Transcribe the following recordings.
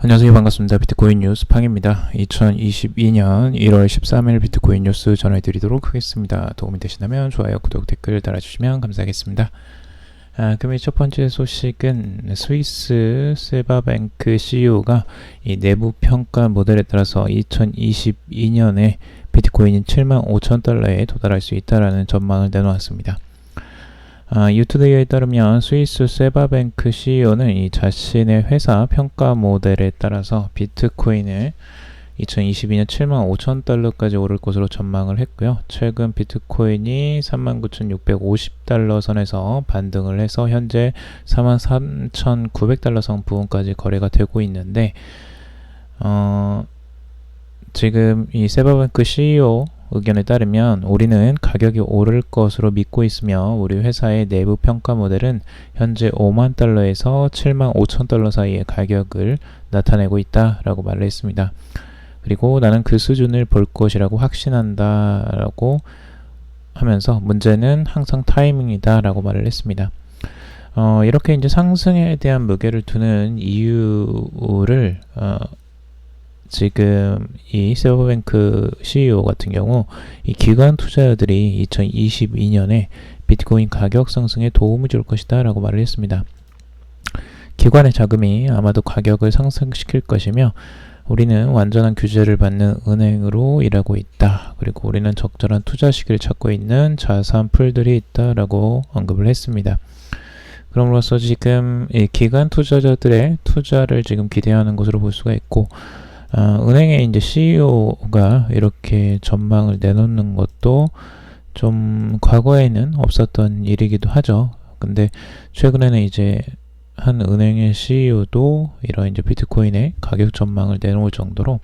안녕하세요. 반갑습니다. 비트코인 뉴스 팡입니다. 2022년 1월 13일 비트코인 뉴스 전해드리도록 하겠습니다. 도움이 되시다면 좋아요, 구독, 댓글 달아주시면 감사하겠습니다. 그럼 첫 번째 소식은 스위스 세바뱅크 CEO가 이 내부 평가 모델에 따라서 2022년에 비트코인이 75,000달러에 도달할 수 있다라는 전망을 내놓았습니다. 유투데이에 따르면 스위스 세바뱅크 CEO는 이 자신의 회사 평가 모델에 따라서 비트코인을 2022년 75,000달러까지 오를 것으로 전망을 했고요. 최근 비트코인이 39,650달러 선에서 반등을 해서 현재 43,900달러 선 부근까지 거래가 되고 있는데 지금 이 세바뱅크 CEO 의견에 따르면 우리는 가격이 오를 것으로 믿고 있으며 우리 회사의 내부 평가 모델은 현재 5만 달러에서 7만 5천 달러 사이의 가격을 나타내고 있다라고 말을 했습니다. 그리고 나는 그 수준을 볼 것이라고 확신한다 라고 하면서 문제는 항상 타이밍이다 라고 말을 했습니다. 이렇게 이제 상승에 대한 무게를 두는 이유를 지금 이 세바뱅크 CEO 같은 경우 이 기관 투자자들이 2022년에 비트코인 가격 상승에 도움을 줄 것이다 라고 말을 했습니다. 기관의 자금이 아마도 가격을 상승시킬 것이며 우리는 완전한 규제를 받는 은행으로 일하고 있다. 그리고 우리는 적절한 투자 시기를 찾고 있는 자산 풀들이 있다 라고 언급을 했습니다. 그럼으로써 지금 이 기관 투자자들의 투자를 지금 기대하는 것으로 볼 수가 있고 은행의 이제 CEO가 이렇게 전망을 내놓는 것도 좀 과거에는 없었던 일이기도 하죠. 근데 최근에는 이제 한 은행의 CEO도 이런 이제 비트코인의 가격 전망을 내놓을 정도로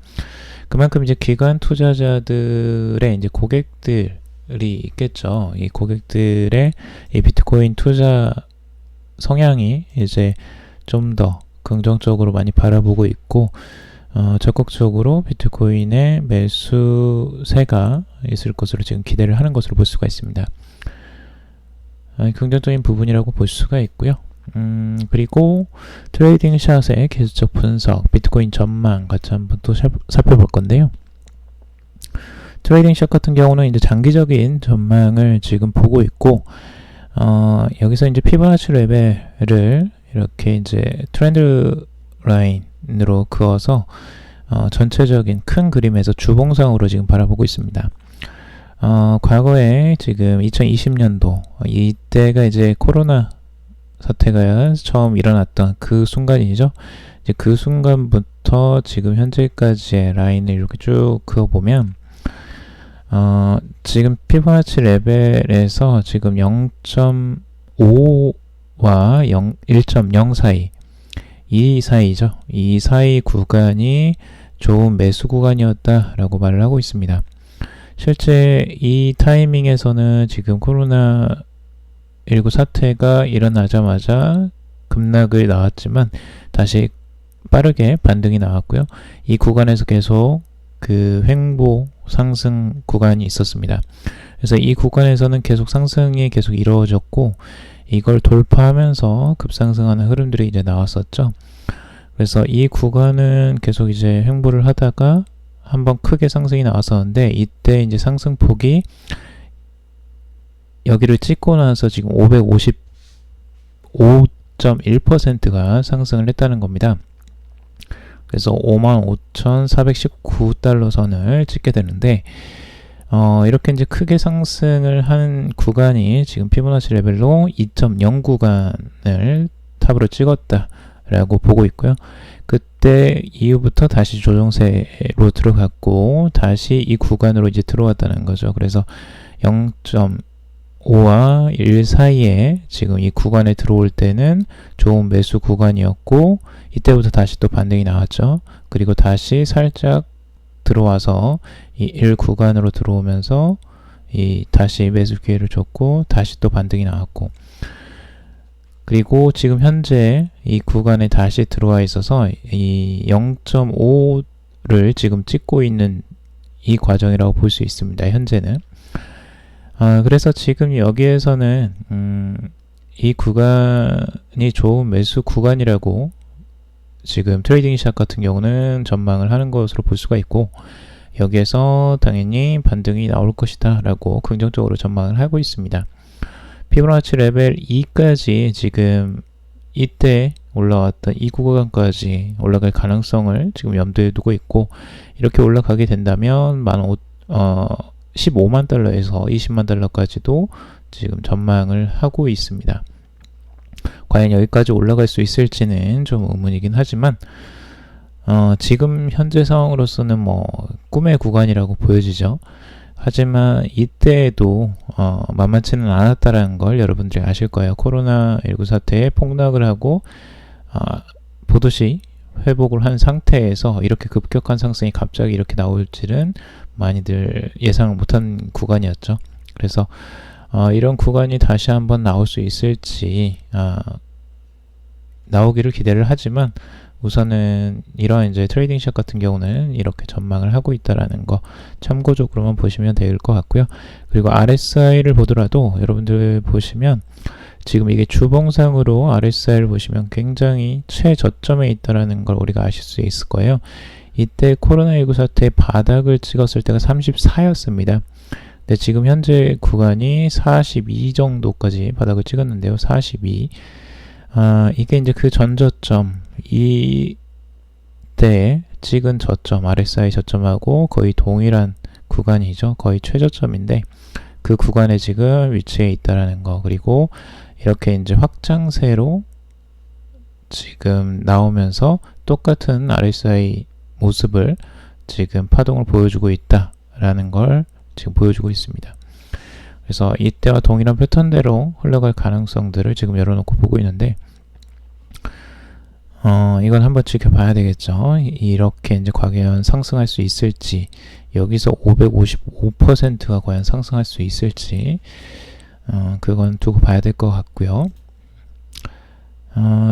그만큼 이제 기관 투자자들의 이제 고객들이 있겠죠. 이 고객들의 이 비트코인 투자 성향이 이제 좀 더 긍정적으로 많이 바라보고 있고 적극적으로 비트코인의 매수세가 있을 것으로 지금 기대를 하는 것으로 볼 수가 있습니다. 긍정적인 부분이라고 볼 수가 있고요. 그리고 트레이딩 샷의 계속적 분석, 비트코인 전망 같이 한번 또 살펴볼 건데요. 트레이딩 샷 같은 경우는 이제 장기적인 전망을 지금 보고 있고, 여기서 이제 피보나치 레벨을 이렇게 이제 트렌드 라인으로 그어서 전체적인 큰 그림에서 주봉상으로 지금 바라보고 있습니다. 과거에 지금 2020년도 이때가 이제 코로나 사태가 처음 일어났던 그 순간이죠. 이제 그 순간부터 지금 현재까지의 라인을 이렇게 쭉 그어보면 지금 피보나치 레벨에서 지금 0.5와 1.0 사이 이 사이죠. 이 사이 구간이 좋은 매수 구간이었다라고 말을 하고 있습니다. 실제 이 타이밍에서는 지금 코로나19 사태가 일어나자마자 급락을 나왔지만 다시 빠르게 반등이 나왔고요. 이 구간에서 계속 그 횡보 상승 구간이 있었습니다. 그래서 이 구간에서는 계속 상승이 계속 이루어졌고 이걸 돌파하면서 급상승하는 흐름들이 이제 나왔었죠. 그래서 이 구간은 계속 이제 횡보를 하다가 한번 크게 상승이 나왔었는데 이때 이제 상승폭이 여기를 찍고 나서 지금 555.1%가 상승을 했다는 겁니다. 그래서 55,419달러 선을 찍게 되는데 이렇게 이제 크게 상승을 한 구간이 지금 피보나치 레벨로 2.0 구간을 탑으로 찍었다라고 보고 있고요. 그때 이후부터 다시 조정세로 들어갔고 다시 이 구간으로 이제 들어왔다는 거죠. 그래서 0.5와 1 사이에 지금 이 구간에 들어올 때는 좋은 매수 구간이었고 이때부터 다시 또 반등이 나왔죠. 그리고 다시 살짝 들어와서 이 1 구간으로 들어오면서 이 다시 매수 기회를 줬고 다시 또 반등이 나왔고 그리고 지금 현재 이 구간에 다시 들어와 있어서 이 0.5를 지금 찍고 있는 이 과정이라고 볼 수 있습니다. 현재는 그래서 지금 여기에서는 이 구간이 좋은 매수 구간이라고 지금 트레이딩 시작 같은 경우는 전망을 하는 것으로 볼 수가 있고, 여기에서 당연히 반등이 나올 것이다 라고 긍정적으로 전망을 하고 있습니다. 피보나치 레벨 2까지 지금 이때 올라왔던 이 구간까지 올라갈 가능성을 지금 염두에 두고 있고, 이렇게 올라가게 된다면 15만 달러에서 20만 달러까지도 지금 전망을 하고 있습니다. 과연 여기까지 올라갈 수 있을지는 좀 의문이긴 하지만 지금 현재 상황으로서는 뭐 꿈의 구간이라고 보여지죠. 하지만 이때에도 만만치는 않았다는 걸 여러분들이 아실 거예요. 코로나19 사태에 폭락을 하고 보듯이 회복을 한 상태에서 이렇게 급격한 상승이 갑자기 이렇게 나올 줄은 많이들 예상을 못한 구간이었죠. 그래서 이런 구간이 다시 한번 나올 수 있을지 나오기를 기대를 하지만, 우선은 이런 이제 트레이딩 시작 같은 경우는 이렇게 전망을 하고 있다라는 거 참고적으로만 보시면 될 것 같고요. 그리고 RSI를 보더라도 여러분들 보시면 지금 이게 주봉상으로 RSI를 보시면 굉장히 최저점에 있다라는 걸 우리가 아실 수 있을 거예요. 이때 코로나19 사태의 바닥을 찍었을 때가 34였습니다. 근데 지금 현재 구간이 42 정도까지 바닥을 찍었는데요. 42. 이게 이제 그 전저점, 이때 찍은 저점, RSI 저점하고 거의 동일한 구간이죠. 거의 최저점인데 그 구간에 지금 위치해 있다라는 거. 그리고 이렇게 이제 확장세로 지금 나오면서 똑같은 RSI 모습을 지금 파동을 보여주고 있다라는 걸 지금 보여주고 있습니다. 그래서 이때와 동일한 패턴대로 흘러갈 가능성들을 지금 열어놓고 보고 있는데, 이건 한번 지켜봐야 되겠죠. 이렇게 이제 과연 상승할 수 있을지, 여기서 555%가 과연 상승할 수 있을지, 그건 두고 봐야 될 것 같고요.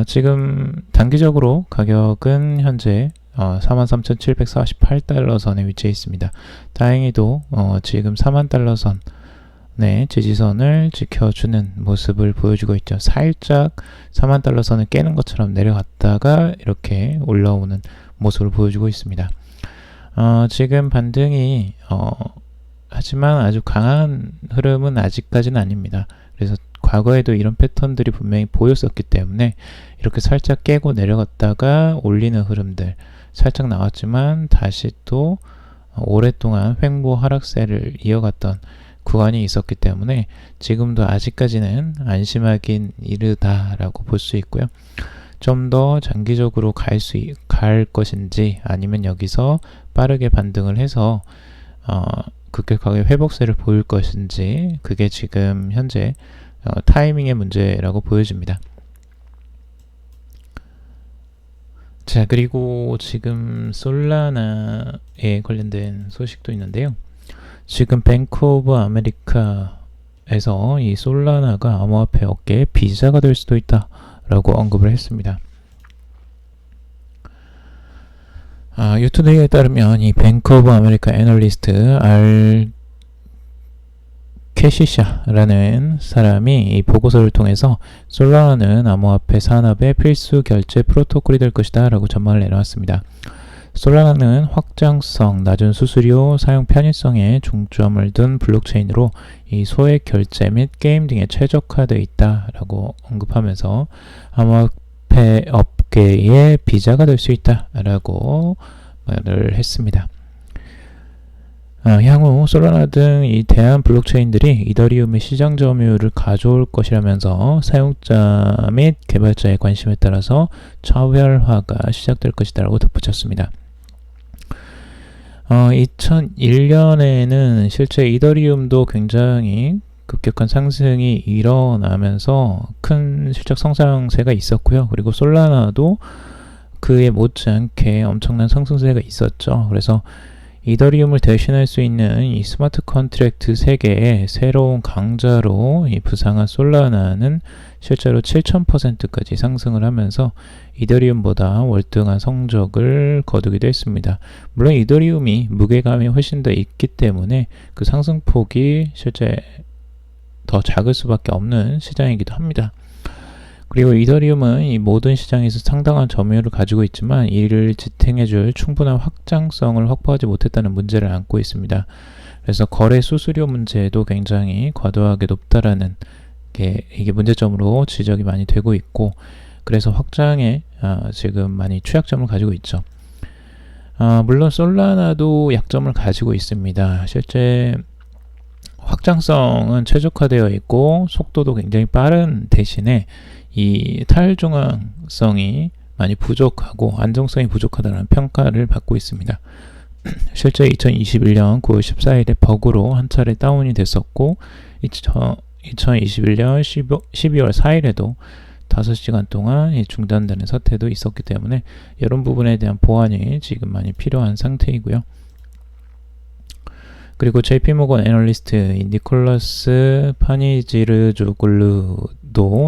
지금 단기적으로 가격은 현재 43,748달러 선에 위치해 있습니다. 다행히도 지금 4만 달러 선의 지지선을 지켜주는 모습을 보여주고 있죠. 살짝 4만 달러 선을 깨는 것처럼 내려갔다가 이렇게 올라오는 모습을 보여주고 있습니다. 지금 반등이 하지만 아주 강한 흐름은 아직까지는 아닙니다. 그래서 과거에도 이런 패턴들이 분명히 보였었기 때문에 이렇게 살짝 깨고 내려갔다가 올리는 흐름들 살짝 나왔지만 다시 또 오랫동안 횡보 하락세를 이어갔던 구간이 있었기 때문에 지금도 아직까지는 안심하긴 이르다라고 볼 수 있고요. 좀 더 장기적으로 갈 것인지, 아니면 여기서 빠르게 반등을 해서 급격하게 회복세를 보일 것인지, 그게 지금 현재 타이밍의 문제라고 보여집니다. 자, 그리고 지금 솔라나에 관련된 소식도 있는데요. 지금 뱅크 오브 아메리카에서 이 솔라나가 암호화폐 업계의 비자가 될 수도 있다 라고 언급을 했습니다. 유투데이에 따르면 이 뱅크 오브 아메리카 애널리스트 캐시샤라는 사람이 이 보고서를 통해서 솔라나는 암호화폐 산업의 필수 결제 프로토콜이 될 것이다 라고 전망을 내놓았습니다. 솔라나는 확장성, 낮은 수수료, 사용 편의성에 중점을 둔 블록체인으로 이 소액 결제 및 게임 등에 최적화되어 있다 라고 언급하면서 암호화폐 업계의 비자가 될 수 있다 라고 말을 했습니다. 향후 솔라나 등 이 대한 블록체인들이 이더리움의 시장 점유율을 가져올 것이라면서 사용자 및 개발자의 관심에 따라서 차별화가 시작될 것이다 라고 덧붙였습니다. 2001년에는 실제 이더리움도 굉장히 급격한 상승이 일어나면서 큰 실적 성장세가 있었고요. 그리고 솔라나도 그에 못지않게 엄청난 상승세가 있었죠. 그래서 이더리움을 대신할 수 있는 이 스마트 컨트랙트 세계의 새로운 강자로 이 부상한 솔라나는 실제로 7000%까지 상승을 하면서 이더리움보다 월등한 성적을 거두기도 했습니다. 물론 이더리움이 무게감이 훨씬 더 있기 때문에 그 상승폭이 실제 더 작을 수밖에 없는 시장이기도 합니다. 그리고 이더리움은 이 모든 시장에서 상당한 점유율을 가지고 있지만 이를 지탱해줄 충분한 확장성을 확보하지 못했다는 문제를 안고 있습니다. 그래서 거래 수수료 문제도 굉장히 과도하게 높다라는 게 이게 문제점으로 지적이 많이 되고 있고, 그래서 확장에 지금 많이 취약점을 가지고 있죠. 물론 솔라나도 약점을 가지고 있습니다. 실제 확장성은 최적화되어 있고 속도도 굉장히 빠른 대신에 이 탈중앙성이 많이 부족하고 안정성이 부족하다는 평가를 받고 있습니다. 실제 2021년 9월 14일에 버그로 한 차례 다운이 됐었고 2021년 12월 4일에도 5시간 동안 중단되는 사태도 있었기 때문에 이런 부분에 대한 보완이 지금 많이 필요한 상태이고요. 그리고 JP모건 애널리스트 니콜라스 파니지르조글루도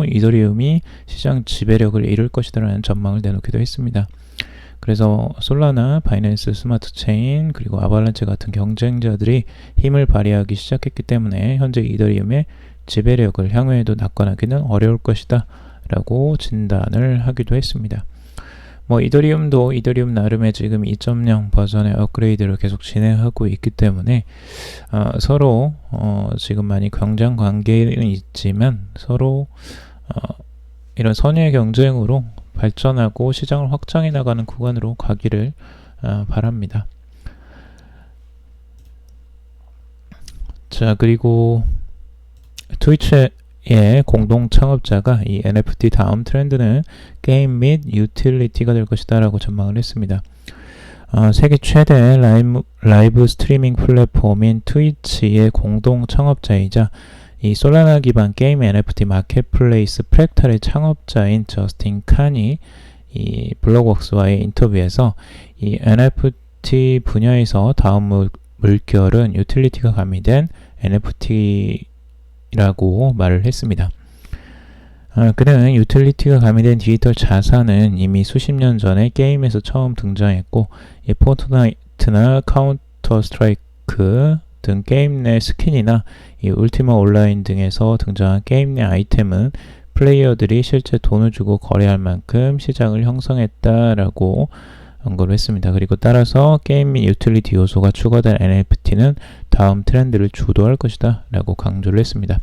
이더리움이 시장 지배력을 잃을 것이라는 전망을 내놓기도 했습니다. 그래서 솔라나, 바이낸스 스마트 체인, 그리고 아발란체 같은 경쟁자들이 힘을 발휘하기 시작했기 때문에 현재 이더리움의 지배력을 향후에도 낙관하기는 어려울 것이다 라고 진단을 하기도 했습니다. 이더리움도 이더리움 나름의 지금 2.0 버전의 업그레이드를 계속 진행하고 있기 때문에 서로 지금 많이 경쟁 관계는 있지만 서로 이런 선의의 경쟁으로 발전하고 시장을 확장해 나가는 구간으로 가기를 바랍니다. 자, 그리고 트위치의 공동 창업자가 이 NFT 다음 트렌드는 게임 및 유틸리티가 될 것이다 라고 전망을 했습니다. 세계 최대 라이브 스트리밍 플랫폼인 트위치의 공동 창업자이자 이 솔라나 기반 게임 NFT 마켓플레이스 프랙탈의 창업자인 저스틴 칸이 이 블록웍스와의 인터뷰에서 이 NFT 분야에서 다음 물결은 유틸리티가 가미된 NFT라고 말을 했습니다. 그는 유틸리티가 가미된 디지털 자산은 이미 수십 년 전에 게임에서 처음 등장했고 이 포트나이트나 카운터 스트라이크 등 게임 내 스킨이나 이 울티마 온라인 등에서 등장한 게임 내 아이템은 플레이어들이 실제 돈을 주고 거래할 만큼 시장을 형성했다라고 언급을 했습니다. 그리고 따라서 게임 및 유틸리티 요소가 추가된 NFT는 다음 트렌드를 주도할 것이다 라고 강조를 했습니다.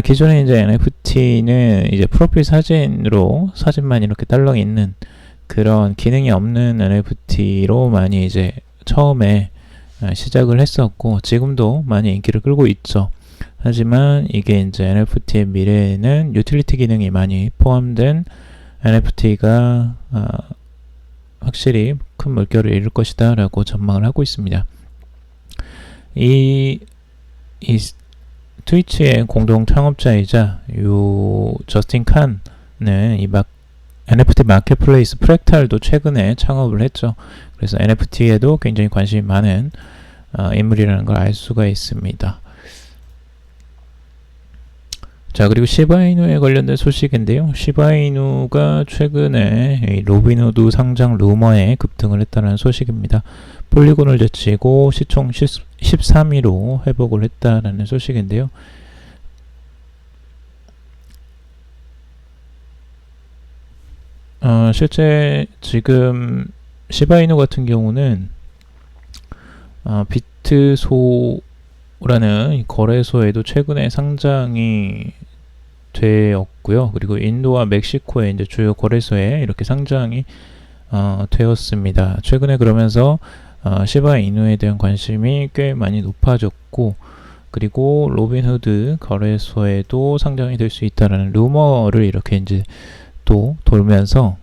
기존에 이제 NFT는 이제 프로필 사진으로 사진만 이렇게 딸랑 있는 그런 기능이 없는 NFT로 많이 이제 처음에 시작을 했었고 지금도 많이 인기를 끌고 있죠. 하지만 이게 이제 NFT의 미래에는 유틸리티 기능이 많이 포함된 NFT가 확실히 큰 물결을 잃을 것이다 라고 전망을 하고 있습니다. 이 트위치의 공동 창업자이자 저스틴 칸은 이 NFT 마켓플레이스 프랙탈도 최근에 창업을 했죠. 그래서 NFT에도 굉장히 관심이 많은 인물이라는 걸 알 수가 있습니다. 자, 그리고 시바이누에 관련된 소식인데요. 시바이누가 최근에 로빈후드 상장 루머에 급등을 했다는 소식입니다. 폴리곤을 제치고 시총 13위로 회복을 했다는 소식인데요. 실제 지금 시바이누 같은 경우는 비트소라는 거래소에도 최근에 상장이 되었고요. 그리고 인도와 멕시코의 이제 주요 거래소에 이렇게 상장이 되었습니다. 최근에 그러면서 시바이누에 대한 관심이 꽤 많이 높아졌고, 그리고 로빈후드 거래소에도 상장이 될 수 있다라는 루머를 이렇게 이제 또 돌면서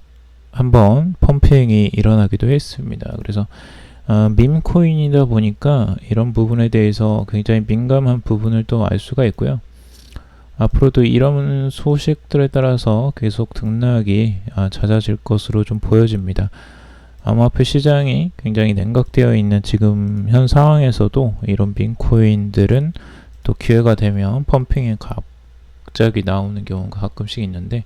한번 펌핑이 일어나기도 했습니다. 그래서 밈코인이다 보니까 이런 부분에 대해서 굉장히 민감한 부분을 또 알 수가 있고요. 앞으로도 이런 소식들에 따라서 계속 등락이 잦아질 것으로 좀 보여집니다. 암호화폐 시장이 굉장히 냉각되어 있는 지금 현 상황에서도 이런 밈코인들은 또 기회가 되면 펌핑이 갑자기 나오는 경우가 가끔씩 있는데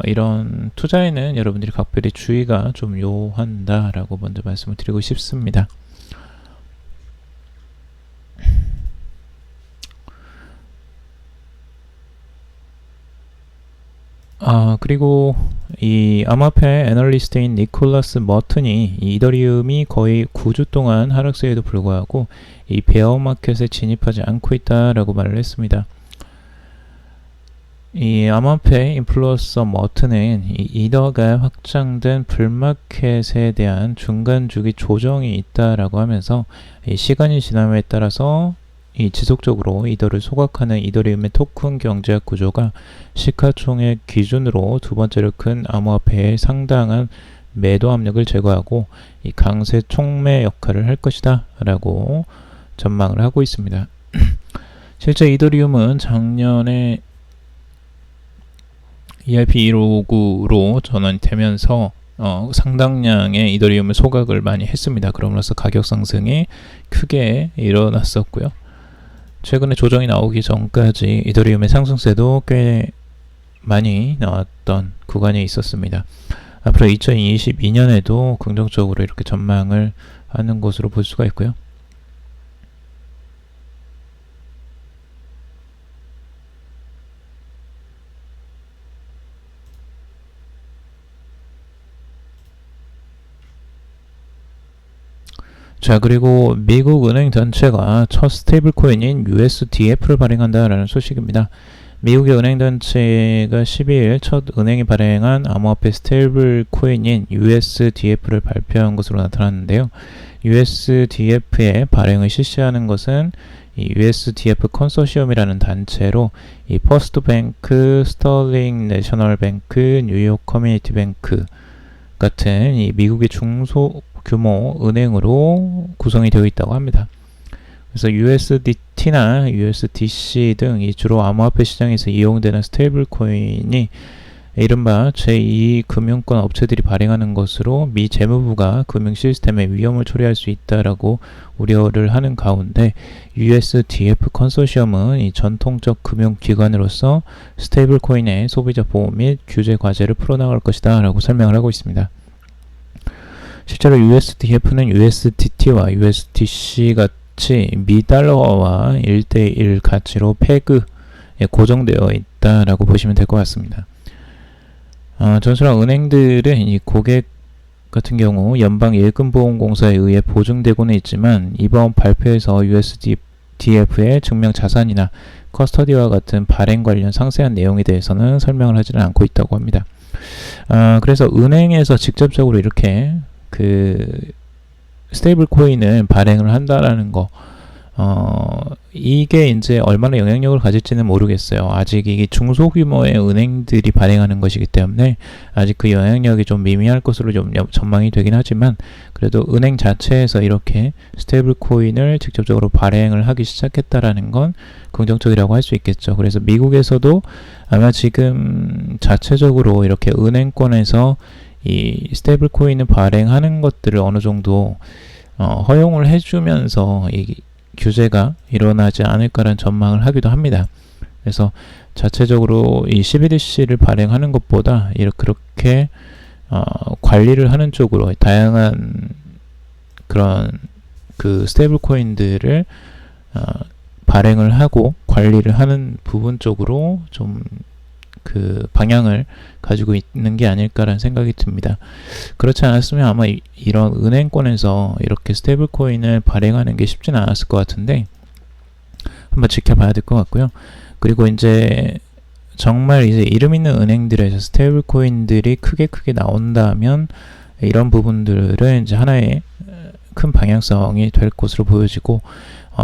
이런 투자에는 여러분들이 각별히 주의가 좀 요한다라고 먼저 말씀을 드리고 싶습니다. 그리고 이 암호화폐 애널리스트인 니콜라스 머튼이 이 이더리움이 거의 9주 동안 하락세에도 불구하고 이 베어마켓에 진입하지 않고 있다라고 말을 했습니다. 이 암호화폐 인플루언서 머튼은 이 이더가 확장된 불마켓에 대한 중간 주기 조정이 있다라고 하면서 이 시간이 지남에 따라서 이 지속적으로 이더를 소각하는 이더리움의 토큰 경제학 구조가 시가총액 기준으로 두 번째로 큰 암호화폐에 상당한 매도 압력을 제거하고 이 강세 촉매 역할을 할 것이다 라고 전망을 하고 있습니다. 실제 이더리움은 작년에 ERP159로 전환되면서 상당량의 이더리움을 소각을 많이 했습니다. 그럼으로써 가격 상승이 크게 일어났었고요. 최근에 조정이 나오기 전까지 이더리움의 상승세도 꽤 많이 나왔던 구간이 있었습니다. 앞으로 2022년에도 긍정적으로 이렇게 전망을 하는 것으로 볼 수가 있고요. 자, 그리고 미국 은행 단체가 첫 스테이블 코인인 USDF를 발행한다라는 소식입니다. 미국의 은행 단체가 12일 첫 은행이 발행한 암호화폐 스테이블 코인인 USDF를 발표한 것으로 나타났는데요. USDF의 발행을 실시하는 것은 이 USDF 컨소시엄이라는 단체로 이 퍼스트 뱅크, 스털링 내셔널 뱅크, 뉴욕 커뮤니티 뱅크 같은 이 미국의 중소규모 은행으로 구성이 되어 있다고 합니다. 그래서 USDT나 USDC 등 이 주로 암호화폐 시장에서 이용되는 스테이블 코인이 이른바 제2금융권 업체들이 발행하는 것으로 미 재무부가 금융 시스템의 위험을 초래할 수 있다라고 우려를 하는 가운데 USDF 컨소시엄은 이 전통적 금융기관으로서 스테이블 코인의 소비자 보호 및 규제 과제를 풀어나갈 것이다 라고 설명을 하고 있습니다. 실제로 USDF는 USDT와 USDC 같이 미 달러와 1대1 가치로 페그에 고정되어 있다라고 보시면 될 것 같습니다. 전수랑 은행들은 이 고객 같은 경우 연방예금보험공사에 의해 보증되고는 있지만 이번 발표에서 USDF의 증명 자산이나 커스터디와 같은 발행 관련 상세한 내용에 대해서는 설명을 하지는 않고 있다고 합니다. 그래서 은행에서 직접적으로 이렇게 스테이블 코인을 발행을 한다라는 거, 이게 이제 얼마나 영향력을 가질지는 모르겠어요. 아직 이게 중소규모의 은행들이 발행하는 것이기 때문에 아직 그 영향력이 좀 미미할 것으로 좀 전망이 되긴 하지만 그래도 은행 자체에서 이렇게 스테이블 코인을 직접적으로 발행을 하기 시작했다라는 건 긍정적이라고 할 수 있겠죠. 그래서 미국에서도 아마 지금 자체적으로 이렇게 은행권에서 이 스테이블 코인을 발행하는 것들을 어느 정도 허용을 해주면서 이 규제가 일어나지 않을까라는 전망을 하기도 합니다. 그래서 자체적으로 이 CBDC를 발행하는 것보다 그렇게 관리를 하는 쪽으로 다양한 그런 스테이블 코인들을 발행을 하고 관리를 하는 부분 쪽으로 좀 방향을 가지고 있는 게 아닐까라는 생각이 듭니다. 그렇지 않았으면 아마 이런 은행권에서 이렇게 스테이블 코인을 발행하는 게 쉽지는 않았을 것 같은데 한번 지켜봐야 될 것 같고요. 그리고 이제 정말 이제 이름 있는 은행들에서 스테이블 코인들이 크게 나온다면 이런 부분들은 이제 하나의 큰 방향성이 될 것으로 보여지고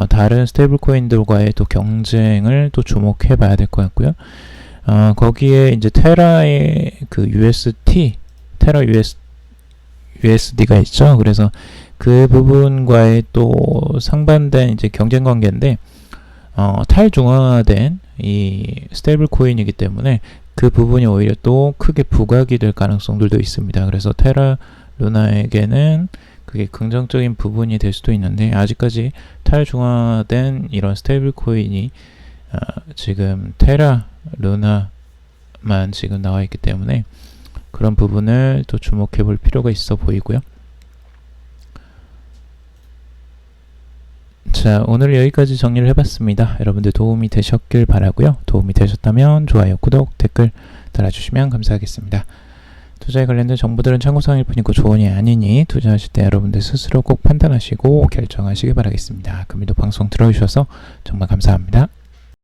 다른 스테이블 코인들과의 또 경쟁을 또 주목해 봐야 될 것 같고요. 거기에 이제 테라의 테라 USD가 있죠. 그래서 그 부분과의 또 상반된 이제 경쟁 관계인데, 탈중앙화된 이 스테이블 코인이기 때문에 그 부분이 오히려 또 크게 부각이 될 가능성들도 있습니다. 그래서 테라 루나에게는 그게 긍정적인 부분이 될 수도 있는데, 아직까지 탈중앙화된 이런 스테이블 코인이 지금 테라 루나만 지금 나와 있기 때문에 그런 부분을 또 주목해 볼 필요가 있어 보이고요. 자, 오늘 여기까지 정리를 해봤습니다. 여러분들 도움이 되셨길 바라고요. 도움이 되셨다면 좋아요, 구독, 댓글 달아주시면 감사하겠습니다. 투자에 관련된 정보들은 참고사항일 뿐이고 조언이 아니니 투자하실 때 여러분들 스스로 꼭 판단하시고 결정하시기 바라겠습니다. 금일도 방송 들어주셔서 정말 감사합니다.